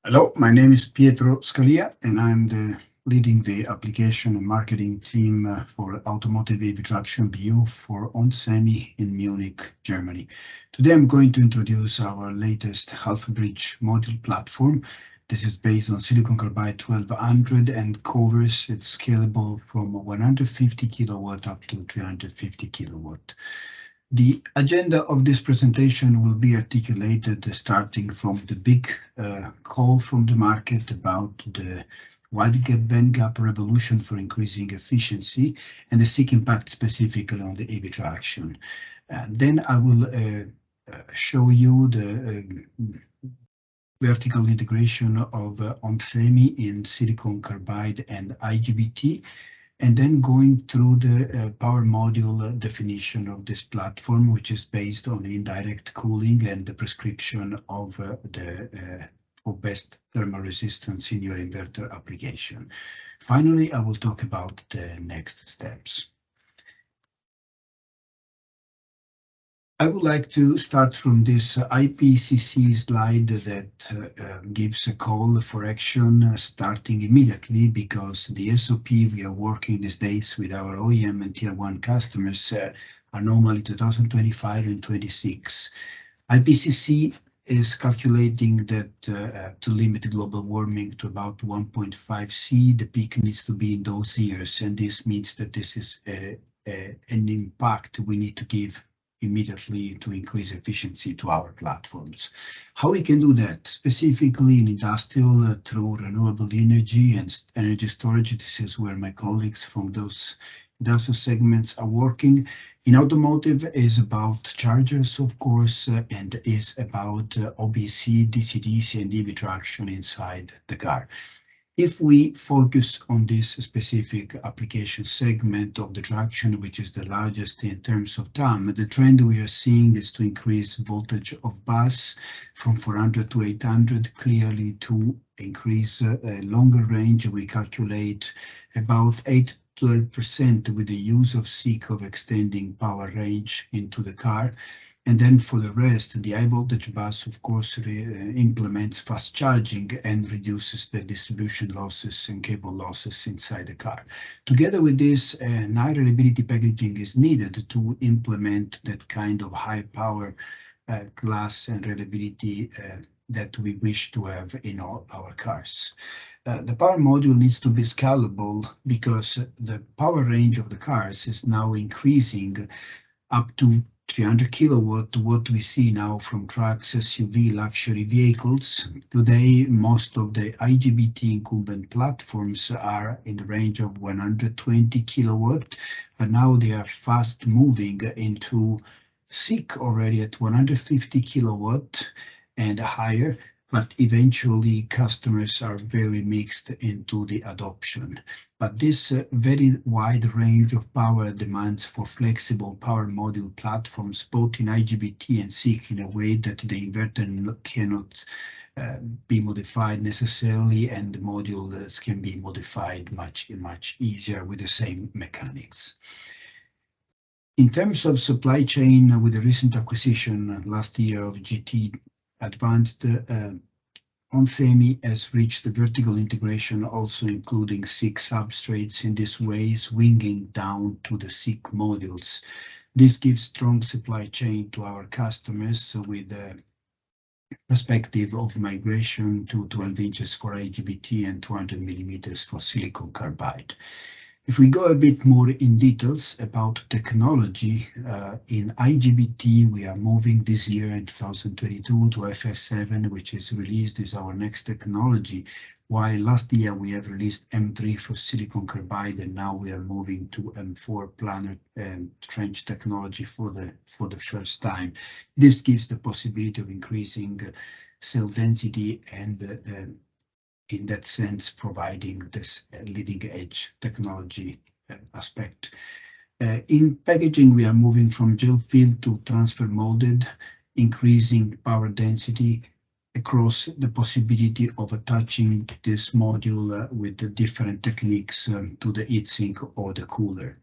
Hello, my name is Pietro Scalia, and I'm leading the application and marketing team for Automotive EV-Traction BU for onsemi in Munich, Germany. Today I'm going to introduce our latest half-bridge module platform. This is based on silicon carbide 1200 and covers it's scalable from 150 kilowatt up to 350 kilowatt. The agenda of this presentation will be articulated starting from the big call from the market about the wide gap revolution for increasing efficiency and the SiC impact specifically on the EV traction. Then I will show you the vertical integration of onsemi in silicon carbide and IGBT, and then going through the power module definition of this platform, which is based on indirect cooling and the prescription of for best thermal resistance in your inverter application. Finally, I will talk about the next steps. I would like to start from this IPCC slide that gives a call for action starting immediately, because the SOP we are working these days with our OEM and Tier 1 customers are normally 2025 and 26. IPCC is calculating that to limit global warming to about 1.5 C, the peak needs to be in those years, and this means that this is an impact we need to give immediately to increase efficiency to our platforms. How we can do that? Specifically in industrial through renewable energy and energy storage. This is where my colleagues from those industrial segments are working. In automotive is about chargers, of course, and is about OBC, DC-DC and EV traction inside the car. If we focus on this specific application segment of the traction, which is the largest in terms of time, the trend we are seeing is to increase voltage of bus from 400 to 800, clearly to increase a longer range. We calculate about 8 to 12% with the use of SiC of extending power range into the car. And then for the rest, the high voltage bus, of course, implements fast charging and reduces the distribution losses and cable losses inside the car. Together with this, high reliability packaging is needed to implement that kind of high power class and reliability that we wish to have in all our cars. The power module needs to be scalable because the power range of the cars is now increasing up to 300 kilowatt, what we see now from trucks, SUV, luxury vehicles. Today, most of the IGBT incumbent platforms are in the range of 120 kilowatt, but now they are fast moving into SiC already at 150 kilowatt and higher, but eventually customers are very mixed into the adoption. But this very wide range of power demands for flexible power module platforms, both in IGBT and SiC, in a way that the inverter cannot be modified necessarily, and the modules can be modified much easier with the same mechanics. In terms of supply chain, with the recent acquisition last year of GT Advanced, onsemi has reached the vertical integration, also including SiC substrates, in this way swinging down to the SiC modules. This gives strong supply chain to our customers with a perspective of migration to 12 inches for IGBT and 200 millimeters for silicon carbide. If we go a bit more in details about technology, in IGBT, we are moving this year in 2022 to FS7, which is released as our next technology, while last year we have released M3 for silicon carbide, and now we are moving to M4 planar trench technology for the first time. This gives the possibility of increasing cell density and in that sense, providing this leading edge technology aspect. In packaging, we are moving from gel filled to transfer molded, increasing power density across the possibility of attaching this module with the different techniques to the heatsink or the cooler.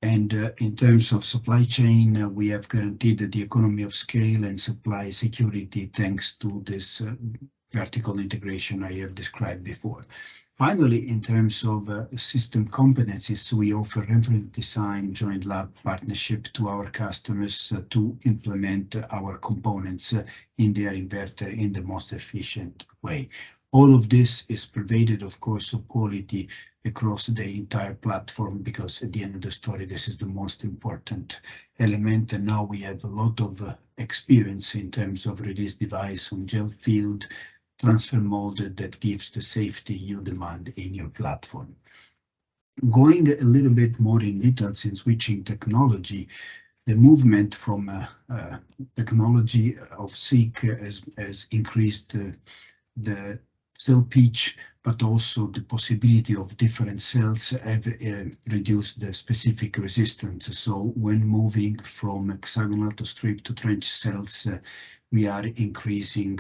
And in terms of supply chain, we have guaranteed the economy of scale and supply security thanks to this vertical integration I have described before. Finally, in terms of system competencies, we offer reference design joint lab partnership to our customers to implement our components in their inverter in the most efficient way. All of this is pervaded, of course, of quality across the entire platform, because at the end of the story, this is the most important element. And now we have a lot of experience in terms of release device on gel field, transfer molded, that gives the safety you demand in your platform. Going a little bit more in details in switching technology, the movement from technology of SiC has increased the cell pitch, but also the possibility of different cells have reduced the specific resistance. So when moving from hexagonal to strip to trench cells, we are increasing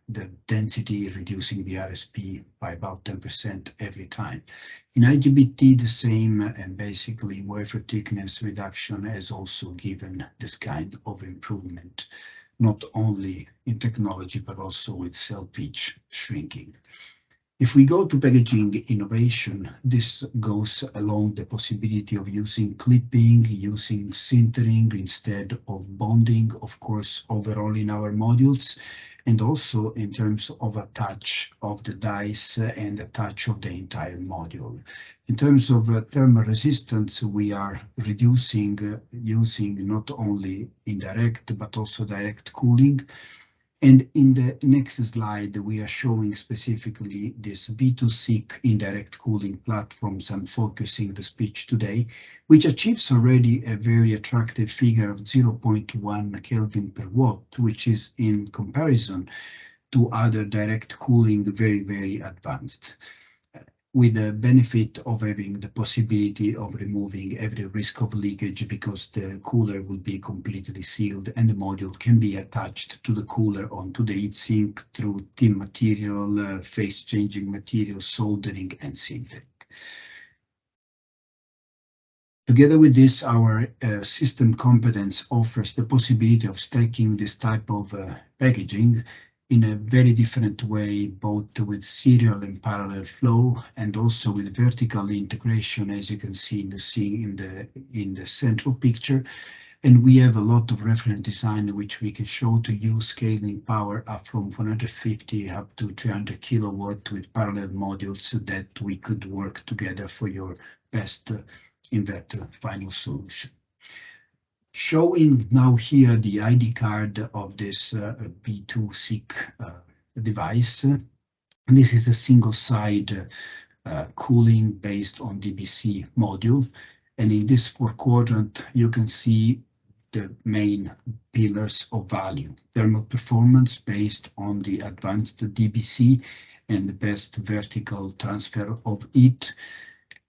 the density, reducing the RSP by about 10% every time. In IGBT, the same, and basically wafer thickness reduction has also given this kind of improvement, not only in technology, but also with cell pitch shrinking. If we go to packaging innovation, this goes along the possibility of using clipping, using sintering instead of bonding, of course, overall in our modules, and also in terms of attach of the dies and attach of the entire module. In terms of thermal resistance, we are reducing using not only indirect, but also direct cooling. And in the next slide, we are showing specifically this B2SiC indirect cooling platforms I'm focusing the speech today, which achieves already a very attractive figure of 0.1 Kelvin per watt, which is in comparison to other direct cooling very, very advanced, with the benefit of having the possibility of removing every risk of leakage, because the cooler will be completely sealed and the module can be attached to the cooler onto the heatsink through thin material, phase-changing material, soldering and sintering. Together with this, our system competence offers the possibility of stacking this type of packaging in a very different way, both with serial and parallel flow, and also with vertical integration, as you can see in the central picture. And we have a lot of reference design which we can show to you, scaling power up from 150 up to 300 kilowatt with parallel modules, so that we could work together for your best inverter final solution. Showing now here the ID card of this B2SiC device. This is a single side cooling based on DBC module. And in this 4-quadrant, you can see the main pillars of value: thermal performance based on the advanced DBC and the best vertical transfer of heat,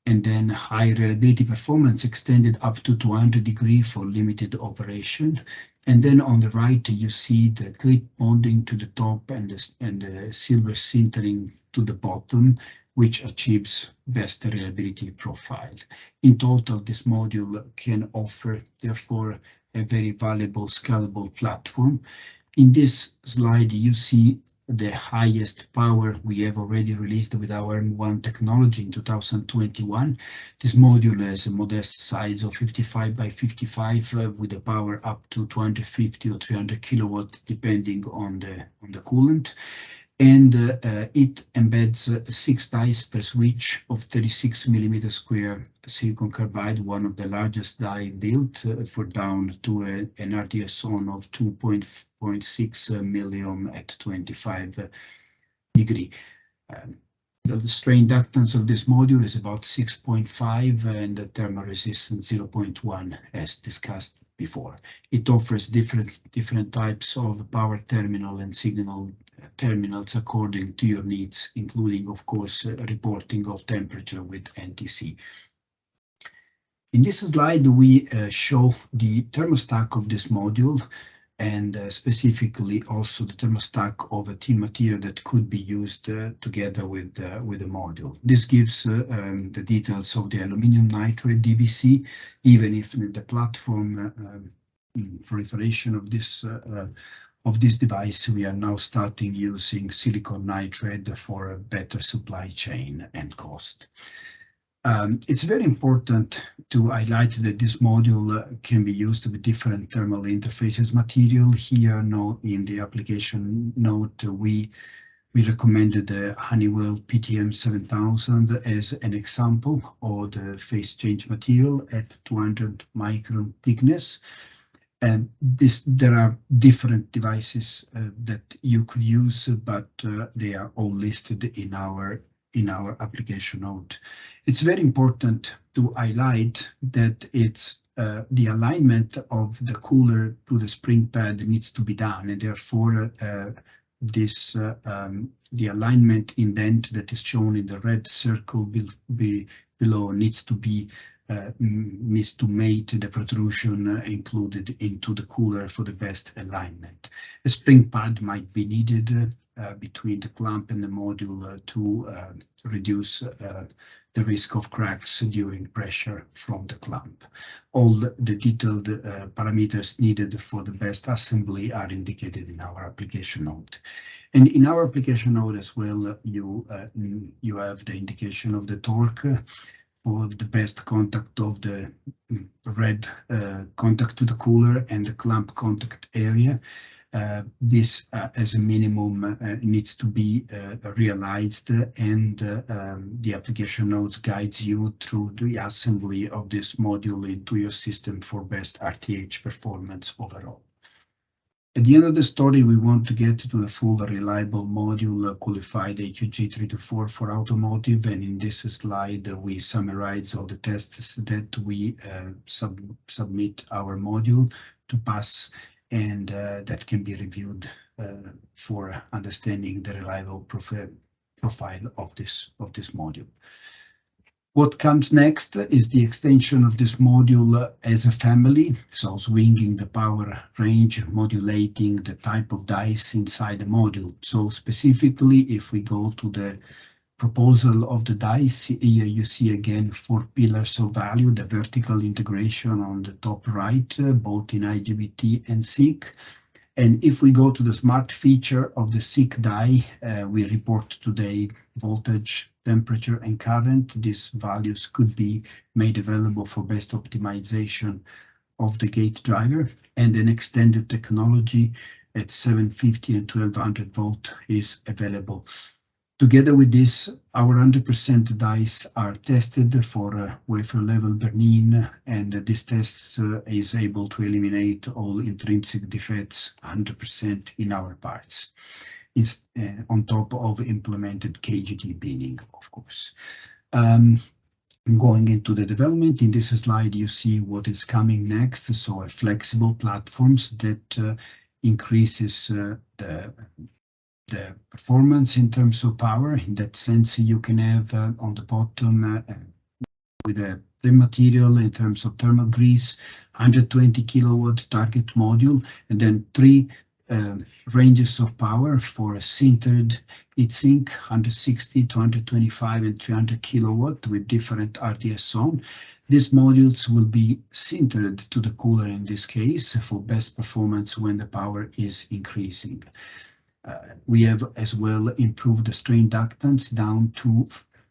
and then high reliability performance extended up to 200 degrees for limited operation. And then on the right, you see the clip bonding to the top and the silver sintering to the bottom, which achieves best reliability profile. In total, this module can offer, therefore, a very valuable scalable platform. In this slide, you see the highest power we have already released with our M1 technology in 2021. This module has a modest size of 55 by 55 with a power up to 250 or 300 kilowatt, depending on the coolant. And it embeds 6 dies per switch of 36 millimeter square silicon carbide, one of the largest die built for down to an RDS-on of 2.6 million at 25 degree. The strain inductance of this module is about 6.5 and the thermal resistance 0.1, as discussed before. It offers different types of power terminal and signal terminals according to your needs, including, of course, reporting of temperature with NTC. In this slide, we show the thermostack of this module. and specifically also the thermostat of a T material that could be used together with the module. This gives the details of the aluminum nitride DVC, even if in the platform proliferation of this device, we are now starting using silicon nitride for a better supply chain and cost. It's very important to highlight that this module can be used with different thermal interfaces material. Here, now in the application note, we recommended the Honeywell PTM 7000 as an example of the phase change material at 200 micron thickness. And there are different devices that you could use, but they are all listed in our application note. It's very important to highlight that it's the alignment of the cooler to the spring pad needs to be done, and therefore the alignment indent that is shown in the red circle below needs to mate the protrusion included into the cooler for the best alignment. A spring pad might be needed between the clamp and the module to reduce the risk of cracks during pressure from the clamp. All the detailed parameters needed for the best assembly are indicated in our application note. And in our application note as well, you have the indication of the torque for the best contact of the red contact to the cooler and the clamp contact area. This as a minimum needs to be realized, and the application notes guides you through the assembly of this module into your system for best RTH performance overall. At the end of the story, we want to get to the full reliable module qualified AQG 324 for automotive, and in this slide we summarize all the tests that we submit our module to pass, and that can be reviewed for understanding the reliable profile of this module. What comes next is the extension of this module as a family, so swinging the power range, modulating the type of dice inside the module. So specifically, if we go to the proposal of the dice, here you see again 4 pillars of value, the vertical integration on the top right, both in IGBT and SiC. And if we go to the smart feature of the SiC die, we report today voltage, temperature, and current. These values could be made available for best optimization of the gate driver, and an extended technology at 750 and 1200 volt is available. Together with this, our 100% dice are tested for wafer level burn-in, and this test is able to eliminate all intrinsic defects 100% in our parts, on top of implemented KGT binning, of course. Going into the development, in this slide you see what is coming next, so a flexible platforms that increases the performance in terms of power. In that sense, you can have on the bottom with the material in terms of thermal grease, 120 kilowatt target module, and then 3 ranges of power for a sintered heatsink, 160, 225, and 300 kilowatt with different RDS on. These modules will be sintered to the cooler in this case for best performance when the power is increasing. We have as well improved the strain ductance down to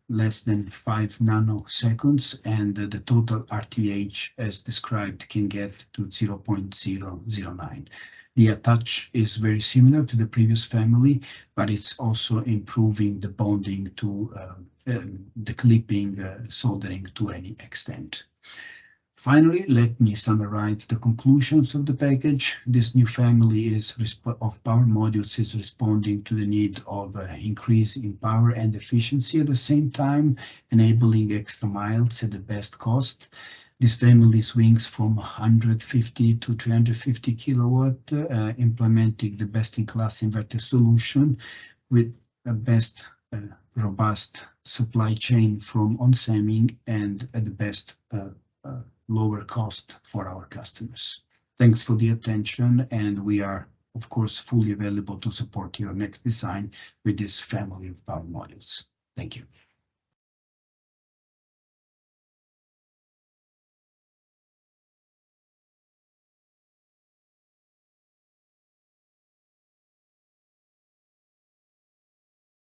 less than 5 nanoseconds, and the total RTH as described can get to 0.009. The attach is very similar to the previous family, but it's also improving the bonding to the clipping, soldering to any extent. Finally, let me summarize the conclusions of the package. This new family of power modules is responding to the need of increase in power and efficiency at the same time, enabling extra miles at the best cost. This family swings from 150 to 350 kilowatt, implementing the best-in-class inverter solution with a best robust supply chain from onsemi and at the best lower cost for our customers. Thanks for the attention, and we are, of course, fully available to support your next design with this family of power modules. Thank you.